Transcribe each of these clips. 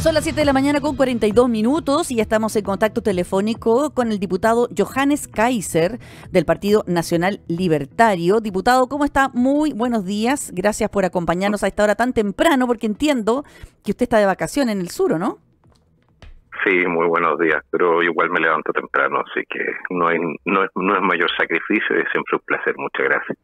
Son las 7 de la mañana con 42 minutos y ya estamos en contacto telefónico con el diputado Johannes Kaiser del Partido Nacional Libertario. Diputado, ¿cómo está? Muy buenos días. Gracias por acompañarnos a esta hora tan temprano, porque entiendo que usted está de vacaciones en el sur, ¿o no? Sí, muy buenos días, pero igual me levanto temprano, así que no es mayor sacrificio, es siempre un placer. Muchas gracias.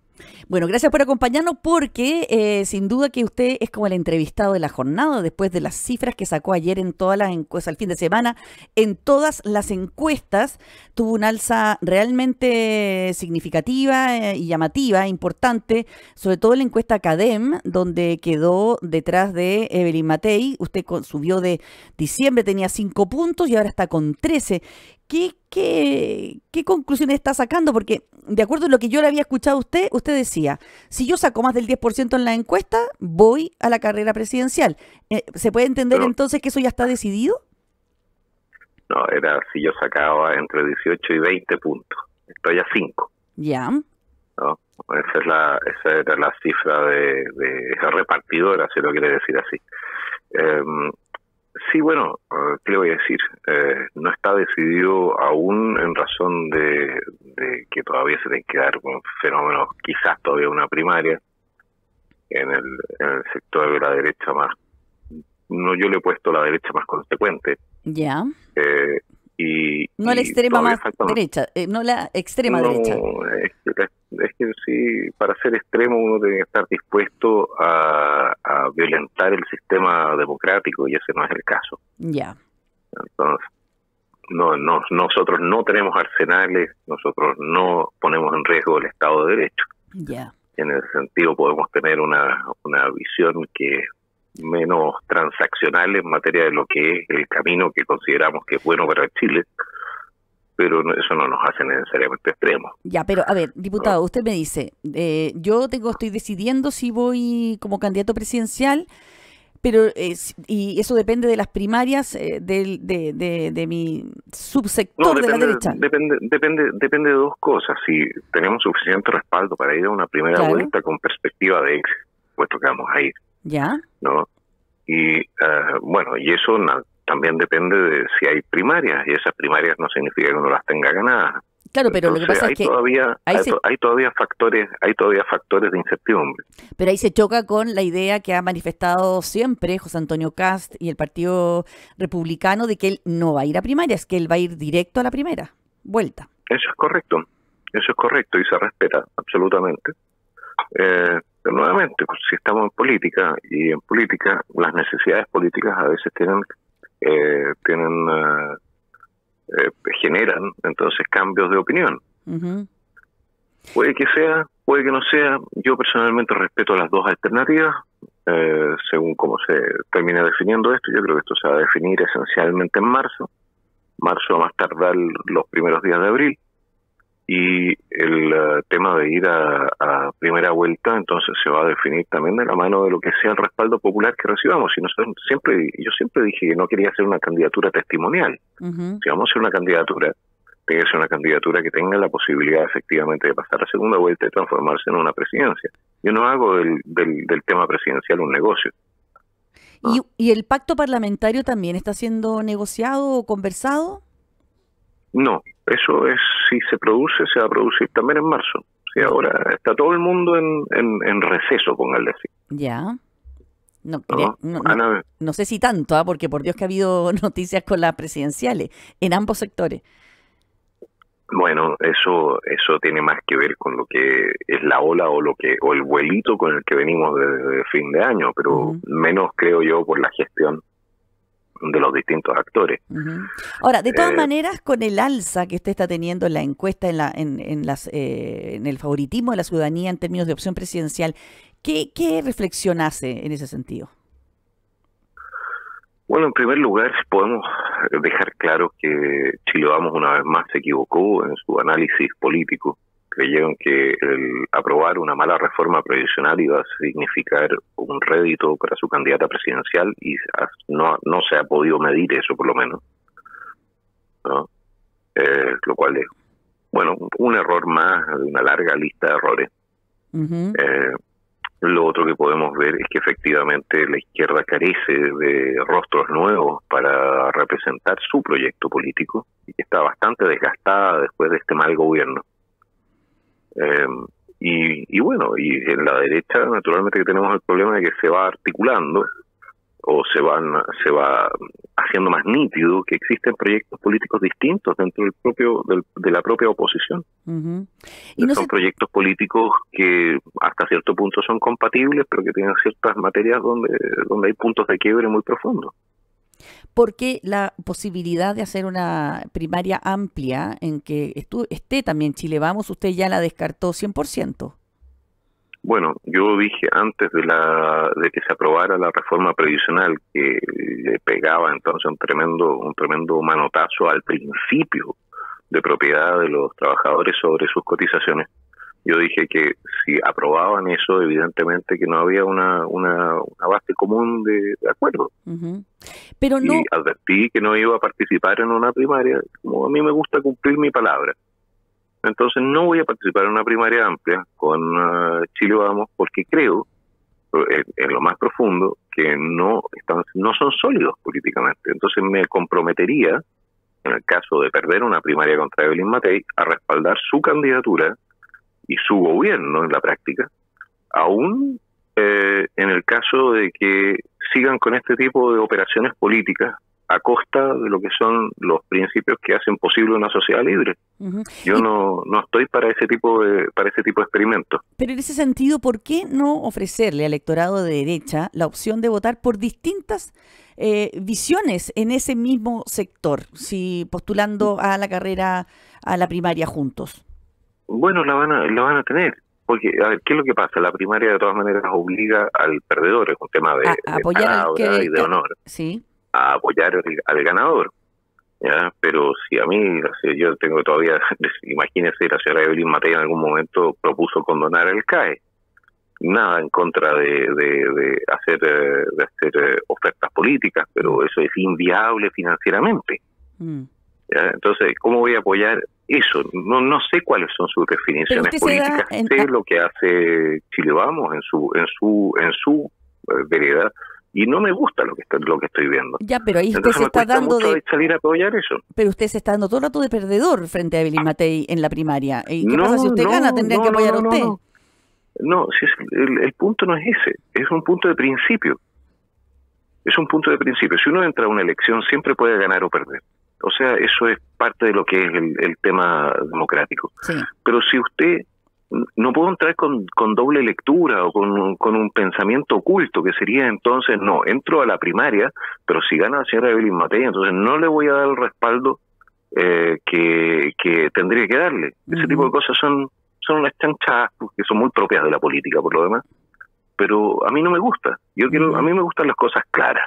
Bueno, gracias por acompañarnos porque sin duda que usted es como el entrevistado de la jornada después de las cifras que sacó ayer en todas las encuestas, el fin de semana, en todas las encuestas tuvo un alza realmente significativa y llamativa, importante, sobre todo en la encuesta CADEM, donde quedó detrás de Evelyn Matei. Usted subió de diciembre, tenía 5 puntos y ahora está con 13. ¿Qué conclusiones está sacando? Porque de acuerdo a lo que yo le había escuchado a usted decía, si yo saco más del 10% en la encuesta, voy a la carrera presidencial. ¿Se puede entender entonces que eso ya está decidido? No, era si yo sacaba entre 18 y 20 puntos. Estoy a 5. Ya. ¿No? Esa era la cifra de repartidora, si lo quiere decir así. Sí, bueno, ¿qué le voy a decir? No está decidido aún en razón de que todavía se tiene que dar un fenómeno, quizás todavía una primaria en el sector de la derecha más. No, yo le he puesto la derecha más consecuente. Ya. No la extrema más derecha, no la extrema derecha. Es que sí, para ser extremo uno tiene que estar dispuesto a violentar el sistema democrático y ese no es el caso. Ya. Entonces, nosotros no tenemos arsenales, nosotros no ponemos en riesgo el Estado de Derecho. Ya. En ese sentido podemos tener una visión que es menos transaccional en materia de lo que es el camino que consideramos que es bueno para Chile, pero eso no nos hace necesariamente extremos. Ya, pero a ver, diputado, usted me dice, estoy decidiendo si voy como candidato presidencial, pero y eso depende de las primarias de mi subsector de la derecha. Depende de dos cosas. Si tenemos suficiente respaldo para ir a una primera vuelta con perspectiva de éxito, puesto que vamos a ir. Ya. ¿No? Y y eso también depende de si hay primarias, y esas primarias no significa que uno las tenga ganadas. Claro, pero entonces, lo que pasa es que hay todavía factores de incertidumbre. Pero ahí se choca con la idea que ha manifestado siempre José Antonio Kast y el Partido Republicano de que él no va a ir a primarias, que él va a ir directo a la primera vuelta. Eso es correcto y se respeta absolutamente. Pero nuevamente, pues, si estamos en política, y en política las necesidades políticas a veces generan entonces cambios de opinión. Uh-huh. Puede que sea, puede que no sea. Yo personalmente respeto las dos alternativas, según cómo se termina definiendo esto. Yo creo que esto se va a definir esencialmente en marzo a más tardar los primeros días de abril. Y el tema de ir a primera vuelta entonces se va a definir también de la mano de lo que sea el respaldo popular que recibamos. Y yo siempre dije que no quería hacer una candidatura testimonial. Uh-huh. Si vamos a hacer una candidatura, tiene que ser una candidatura que tenga la posibilidad efectivamente de pasar a segunda vuelta y transformarse en una presidencia. Yo no hago del tema presidencial un negocio. ¿No? ¿Y el pacto parlamentario también está siendo negociado o conversado? No, eso es, si se produce, se va a producir también en marzo. Si ahora está todo el mundo en receso, póngale así. Ya. No sé si tanto, porque por Dios que ha habido noticias con las presidenciales en ambos sectores. Bueno, eso tiene más que ver con lo que es la ola o el vuelito con el que venimos desde fin de año, pero menos, creo yo, por la gestión de los distintos actores. Uh-huh. Ahora, de todas maneras, con el alza que usted está teniendo en la encuesta, en el favoritismo de la ciudadanía en términos de opción presidencial, ¿qué reflexión hace en ese sentido? Bueno, en primer lugar, podemos dejar claro que Chile Vamos una vez más se equivocó en su análisis político. Creyeron que el aprobar una mala reforma previsional iba a significar un rédito para su candidata presidencial y no se ha podido medir eso, por lo menos, ¿no? Lo cual es, un error más de una larga lista de errores. Uh-huh. Lo otro que podemos ver es que efectivamente la izquierda carece de rostros nuevos para representar su proyecto político y que está bastante desgastada después de este mal gobierno. Y bueno, y en la derecha naturalmente que tenemos el problema de que se va articulando o se va haciendo más nítido que existen proyectos políticos distintos dentro de la propia oposición. Y no son proyectos políticos que hasta cierto punto son compatibles, pero que tienen ciertas materias donde hay puntos de quiebre muy profundos. Porque la posibilidad de hacer una primaria amplia en que esté también Chile Vamos, usted ya la descartó 100%. Bueno, yo dije antes de que se aprobara la reforma previsional que le pegaba entonces un tremendo manotazo al principio de propiedad de los trabajadores sobre sus cotizaciones. Yo dije que si aprobaban eso, evidentemente que no había una base común de acuerdo. Pero no... Y advertí que no iba a participar en una primaria, como a mí me gusta cumplir mi palabra. Entonces no voy a participar en una primaria amplia con Chile Vamos porque creo, en lo más profundo, que no son sólidos políticamente. Entonces me comprometería, en el caso de perder una primaria contra Evelyn Matei, a respaldar su candidatura y su gobierno en la práctica, aún en el caso de que sigan con este tipo de operaciones políticas a costa de lo que son los principios que hacen posible una sociedad libre. Yo no estoy para ese tipo de experimentos. Pero en ese sentido, ¿por qué no ofrecerle al electorado de derecha la opción de votar por distintas visiones en ese mismo sector, si postulando a la carrera, a la primaria juntos? Bueno, la van a tener. Porque, a ver, ¿qué es lo que pasa? La primaria de todas maneras obliga al perdedor, es un tema de palabra y de honor, sí, a apoyar al ganador. ¿Ya? Pero si a mí, yo tengo todavía, imagínese, la señora Evelyn Matei en algún momento propuso condonar el CAE. Nada en contra de hacer ofertas políticas, pero eso es inviable financieramente. ¿Ya? Entonces, ¿cómo voy a apoyar eso? No sé cuáles son sus definiciones políticas. Sé lo que hace Chile Vamos en su vereda y no me gusta lo que estoy viendo. Ya, pero ahí usted Entonces, se está dando de salir a apoyar eso. Pero usted se está dando todo el rato de perdedor frente a Evelyn Matei en la primaria. ¿Y qué pasa si usted gana? ¿Tendrían que apoyar a usted? No, si el punto no es ese, es un punto de principio. Es un punto de principio. Si uno entra a una elección, siempre puede ganar o perder. O sea, eso es parte de lo que es el tema democrático. Sí. Pero si usted no puedo entrar con doble lectura o con un pensamiento oculto, que sería entonces, no, entro a la primaria, pero si gana la señora Evelyn Matei, entonces no le voy a dar el respaldo que tendría que darle. Ese tipo de cosas son unas chanchadas que son muy propias de la política, por lo demás. Pero a mí no me gusta. A mí me gustan las cosas claras.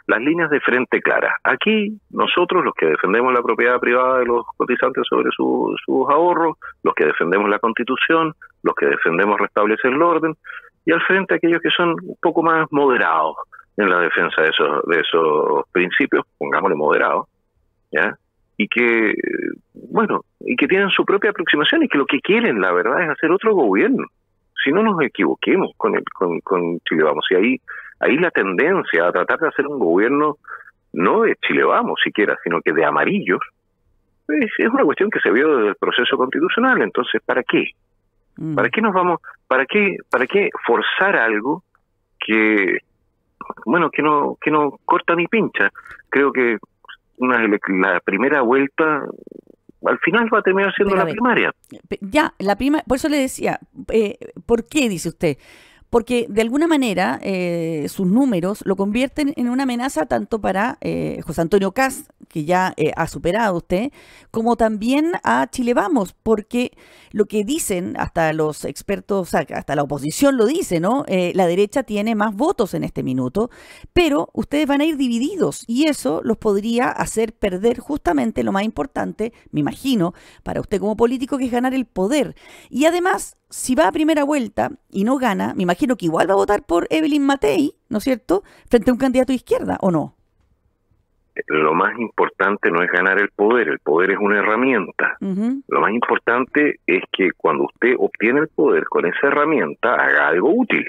Las líneas de frente claras. Aquí, nosotros, los que defendemos la propiedad privada de los cotizantes sobre sus ahorros, los que defendemos la Constitución, los que defendemos restablecer el orden, y al frente aquellos que son un poco más moderados en la defensa de esos principios, pongámosle moderados, ¿ya? Y que, bueno, y que tienen su propia aproximación y que lo que quieren, la verdad, es hacer otro gobierno. Si no nos equivoquemos con Chile Vamos, y ahí la tendencia a tratar de hacer un gobierno no de Chile Vamos siquiera, sino que de amarillos, es una cuestión que se vio desde el proceso constitucional. Entonces, ¿para qué? ¿Para qué nos vamos? ¿Para qué forzar algo que no corta ni pincha? Creo que la primera vuelta al final va a terminar siendo la primaria. Ya, por eso le decía, ¿por qué dice usted? Porque de alguna manera sus números lo convierten en una amenaza tanto para José Antonio Kast, que ya ha superado usted, como también a Chile Vamos, porque lo que dicen hasta los expertos, hasta la oposición lo dice, ¿no? La derecha tiene más votos en este minuto, pero ustedes van a ir divididos y eso los podría hacer perder justamente lo más importante, me imagino, para usted como político, que es ganar el poder. Y además, si va a primera vuelta y no gana, me imagino que igual va a votar por Evelyn Matei, ¿no es cierto?, frente a un candidato de izquierda, ¿o no? Lo más importante no es ganar el poder es una herramienta. Lo más importante es que cuando usted obtiene el poder con esa herramienta, haga algo útil.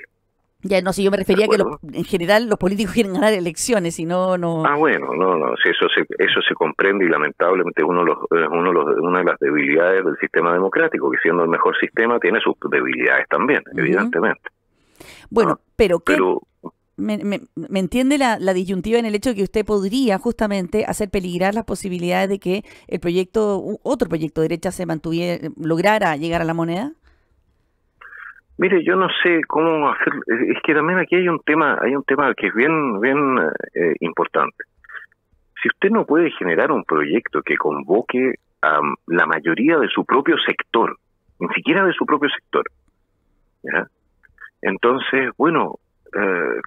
Ya, no, si yo me ¿De refería a que acuerdo? en general los políticos quieren ganar elecciones, si no, no... Bueno, no, sí, eso se comprende y lamentablemente una de las debilidades del sistema democrático, que siendo el mejor sistema tiene sus debilidades también, Ujú. evidentemente. ¿No? Bueno, pero ¿qué Pero me entiende la disyuntiva en el hecho de que usted podría justamente hacer peligrar las posibilidades de que el proyecto, otro proyecto de derecha se mantuviera, lograra llegar a la moneda? mire, yo no sé cómo hacer, es que también aquí hay un tema que es bien importante. Si usted no puede generar un proyecto que convoque a la mayoría de su propio sector, ni siquiera de su propio sector, ¿ya? Entonces, bueno,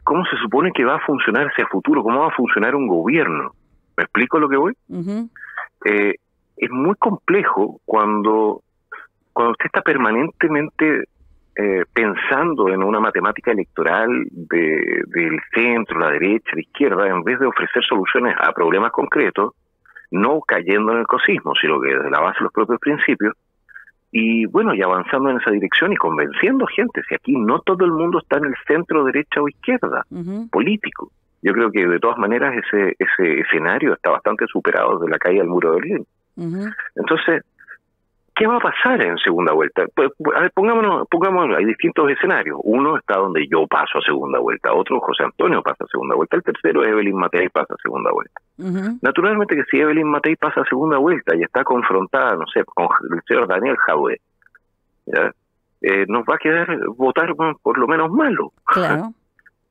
¿cómo se supone que va a funcionar hacia futuro? ¿Cómo va a funcionar un gobierno? ¿Me explico lo que voy? Ujú, Eh, es muy complejo cuando usted está permanentemente pensando en una matemática electoral del centro, la derecha, la izquierda, en vez de ofrecer soluciones a problemas concretos, no cayendo en el cosismo, sino que desde la base de los propios principios, y bueno, y avanzando en esa dirección y convenciendo gente. Si aquí no todo el mundo está en el centro, derecha o izquierda, ujú, político. Yo creo que de todas maneras ese escenario está bastante superado desde la caída del muro de Berlín. ujú. Entonces, ¿qué va a pasar en segunda vuelta? Pues, a ver, pongámonos, hay distintos escenarios. Uno está donde yo paso a segunda vuelta, otro José Antonio pasa a segunda vuelta, el tercero es Evelyn Matei pasa a segunda vuelta. Ujú. Naturalmente que si Evelyn Matei pasa a segunda vuelta y está confrontada, no sé, con el señor Daniel Jadwe, ¿ya? Nos va a quedar votar por lo menos malo. Claro.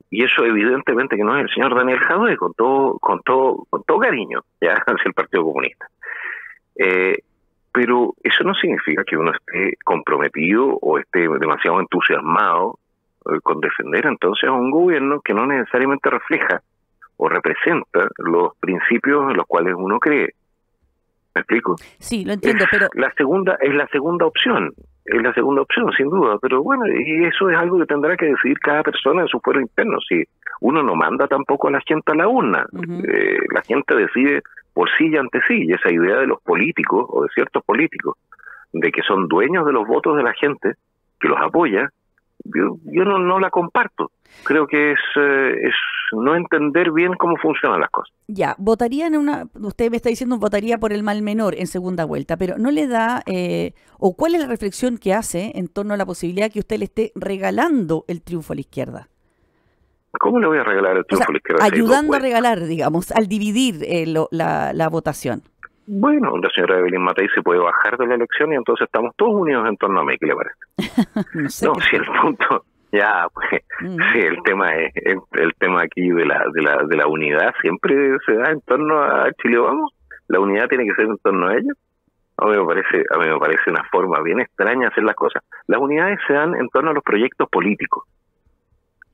Y eso evidentemente que no es el señor Daniel Jadwe, con todo cariño, ya, hacia el Partido Comunista. Eh, pero eso no significa que uno esté comprometido o esté demasiado entusiasmado con defender entonces a un gobierno que no necesariamente refleja o representa los principios en los cuales uno cree. ¿Me explico? Sí, lo entiendo, pero Es la segunda opción, sin duda, pero bueno, y eso es algo que tendrá que decidir cada persona en su fuero interno. Si uno no manda tampoco a la gente a la urna, ujú, la gente decide por sí y ante sí, y esa idea de los políticos o de ciertos políticos, de que son dueños de los votos de la gente, que los apoya, yo no la comparto. Creo que es no entender bien cómo funcionan las cosas. ya, votaría usted me está diciendo votaría por el mal menor en segunda vuelta, pero ¿no le da, o cuál es la reflexión que hace en torno a la posibilidad que usted le esté regalando el triunfo a la izquierda? ¿Cómo le voy a regalar el O sea, triunfo a la izquierda si hay dos ayudando a vueltas? regalar, digamos, al dividir la votación. Bueno, la señora Evelyn Matei se puede bajar de la elección y entonces estamos todos unidos en torno a mí, ¿qué le parece? No sé No, qué. si el punto, ya, pues, Mm, sí, el tema aquí de la unidad siempre se da en torno a Chile Vamos. La unidad tiene que ser en torno a ellos. A mí me parece una forma bien extraña de hacer las cosas. Las unidades se dan en torno a los proyectos políticos,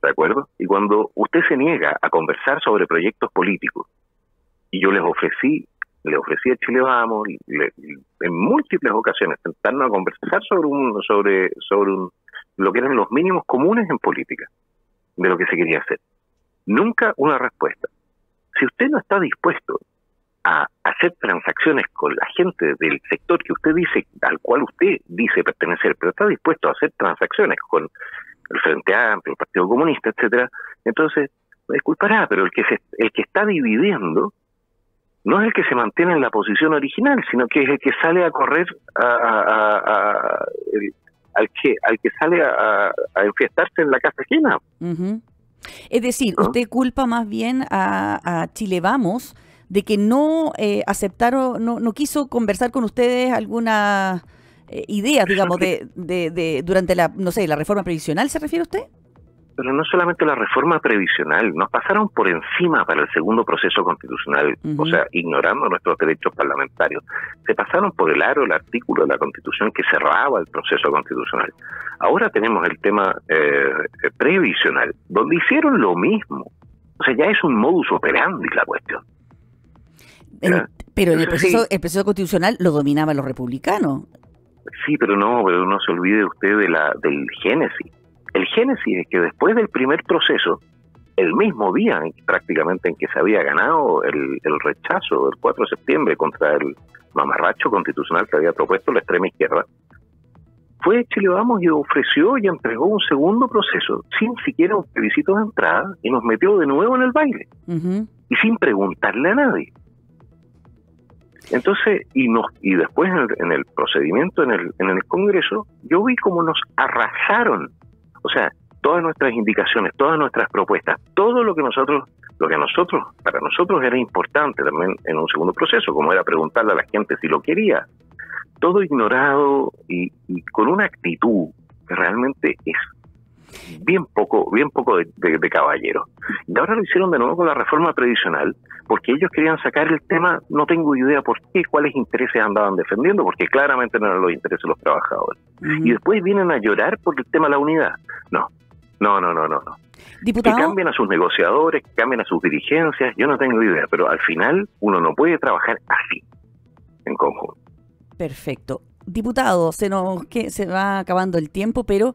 ¿de acuerdo? Y cuando usted se niega a conversar sobre proyectos políticos, y yo le ofrecí a Chile Vamos en múltiples ocasiones sentarnos a conversar sobre lo que eran los mínimos comunes en política, de lo que se quería hacer. Nunca una respuesta. Si usted no está dispuesto a hacer transacciones con la gente del sector que usted dice, al cual usted dice pertenecer, pero está dispuesto a hacer transacciones con el Frente Amplio, el Partido Comunista, etcétera, entonces, me disculpará, pero el que está dividiendo no es el que se mantiene en la posición original, sino que es el que sale a correr al que sale a enfiestarse en la casa ajena, ujú. Es decir, ¿no? usted culpa más bien a Chile Vamos de que no aceptaron, no quiso conversar con ustedes algunas ideas, digamos, durante no sé, la reforma previsional, ¿se refiere usted? Pero no solamente la reforma previsional, nos pasaron por encima para el segundo proceso constitucional, o Ujú. sea, ignorando nuestros derechos parlamentarios. Se pasaron por el aro el artículo de la Constitución que cerraba el proceso constitucional. Ahora tenemos el tema previsional, donde hicieron lo mismo. O sea, ya es un modus operandi la cuestión. ¿Ya? Pero en Entonces, el proceso constitucional lo dominaban los republicanos. sí, pero no se olvide usted del génesis. El génesis es que después del primer proceso, el mismo día prácticamente en que se había ganado el rechazo del 4 de septiembre contra el mamarracho constitucional que había propuesto la extrema izquierda, fue Chile Vamos y ofreció y entregó un segundo proceso sin siquiera un plebiscito de entrada y nos metió de nuevo en el baile y sin preguntarle a nadie. Entonces, y después en el procedimiento en el Congreso, yo vi cómo nos arrasaron. O sea, todas nuestras indicaciones, todas nuestras propuestas, todo lo que para nosotros era importante también en un segundo proceso, como era preguntarle a la gente si lo quería, todo ignorado y con una actitud que realmente es bien poco de caballero. Y ahora lo hicieron de nuevo con la reforma previsional, porque ellos querían sacar el tema, no tengo idea por qué, cuáles intereses andaban defendiendo, porque claramente no eran los intereses de los trabajadores. Y después vienen a llorar por el tema de la unidad. No. Diputado, que cambien a sus negociadores, que cambien a sus dirigencias, yo no tengo idea, pero al final uno no puede trabajar así, en conjunto. Perfecto. Diputado, se va acabando el tiempo, pero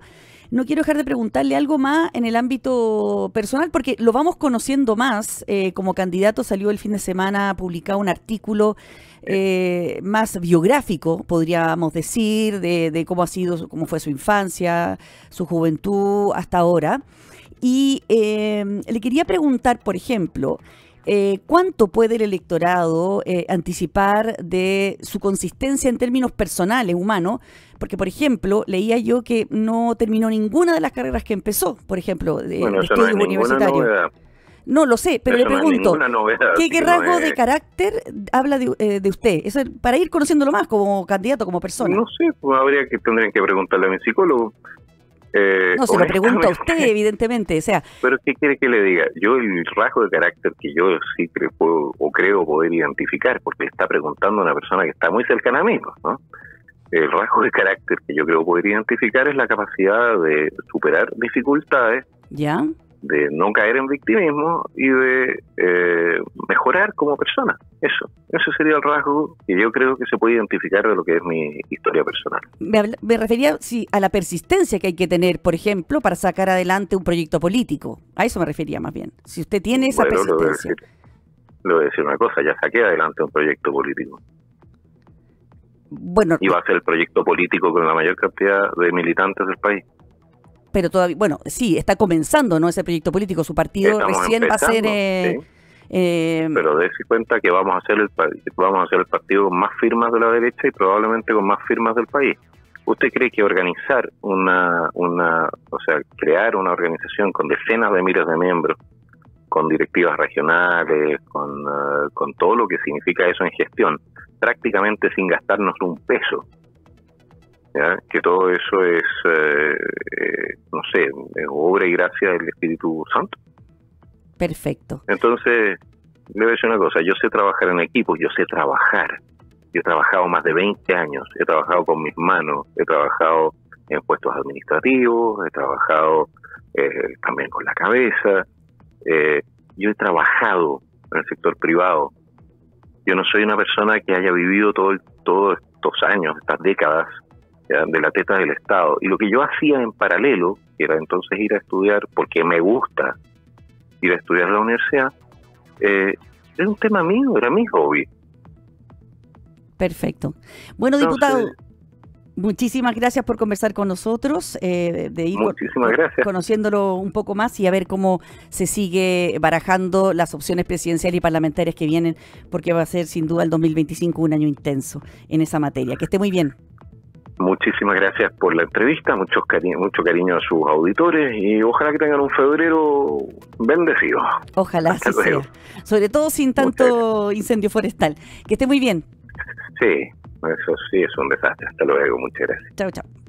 no quiero dejar de preguntarle algo más en el ámbito personal, porque lo vamos conociendo más. Como candidato salió el fin de semana publicado un artículo más biográfico, podríamos decir, de cómo fue su infancia, su juventud hasta ahora. Y le quería preguntar, por ejemplo, ¿cuánto puede el electorado anticipar de su consistencia en términos personales, humanos? Porque, por ejemplo, leía yo que no terminó ninguna de las carreras que empezó, por ejemplo, de estudios universitarios. No lo sé, pero le pregunto, ¿qué rasgo de carácter habla de usted? Eso, para ir conociéndolo más como candidato, como persona. No sé, pues tendrían que preguntarle a mi psicólogo. No, se lo pregunto a usted, evidentemente. O sea, pero ¿qué quiere que le diga? Yo el rasgo de carácter que yo sí creo poder identificar, porque está preguntando a una persona que está muy cercana a mí, ¿no? El rasgo de carácter que yo creo poder identificar es la capacidad de superar dificultades, ¿ya?, de no caer en victimismo y de mejorar como persona. Ese sería el rasgo que yo creo que se puede identificar de lo que es mi historia personal. Me refería a la persistencia que hay que tener, por ejemplo, para sacar adelante un proyecto político. A eso me refería más bien. Si usted tiene esa persistencia. Le voy a decir una cosa, ya saqué adelante un proyecto político. Bueno, y va a ser el proyecto político con la mayor cantidad de militantes del país. Pero todavía, bueno, sí, está comenzando, ¿no?, ese proyecto político. Su partido recién va a ser... Sí. Pero dése cuenta que vamos a hacer el partido con más firmas de la derecha y probablemente con más firmas del país. ¿Usted cree que organizar crear una organización con decenas de miles de miembros, con directivas regionales, con todo lo que significa eso en gestión, prácticamente sin gastarnos un peso, ¿ya?, que todo eso es, obra y gracia del Espíritu Santo? Perfecto. Entonces, le voy a decir una cosa, yo sé trabajar en equipos, yo sé trabajar. Yo he trabajado más de 20 años, he trabajado con mis manos, he trabajado en puestos administrativos, he trabajado también con la cabeza, yo he trabajado en el sector privado. Yo no soy una persona que haya vivido todos estos años, estas décadas, ¿ya?, de la teta del Estado. Y lo que yo hacía en paralelo, que era entonces ir a estudiar, porque me gusta ir a estudiar a la universidad, era un tema mío, era mi hobby. Perfecto. Bueno, diputado, muchísimas gracias por conversar con nosotros, muchísimas gracias, conociéndolo un poco más y a ver cómo se sigue barajando las opciones presidenciales y parlamentarias que vienen, porque va a ser sin duda el 2025 un año intenso en esa materia. Que esté muy bien. Muchísimas gracias por la entrevista, mucho cariño a sus auditores y ojalá que tengan un febrero bendecido. Ojalá así sea, sobre todo sin tanto incendio forestal. Que esté muy bien. Sí, eso sí es un desastre. Hasta luego, muchas gracias. Chao, chao.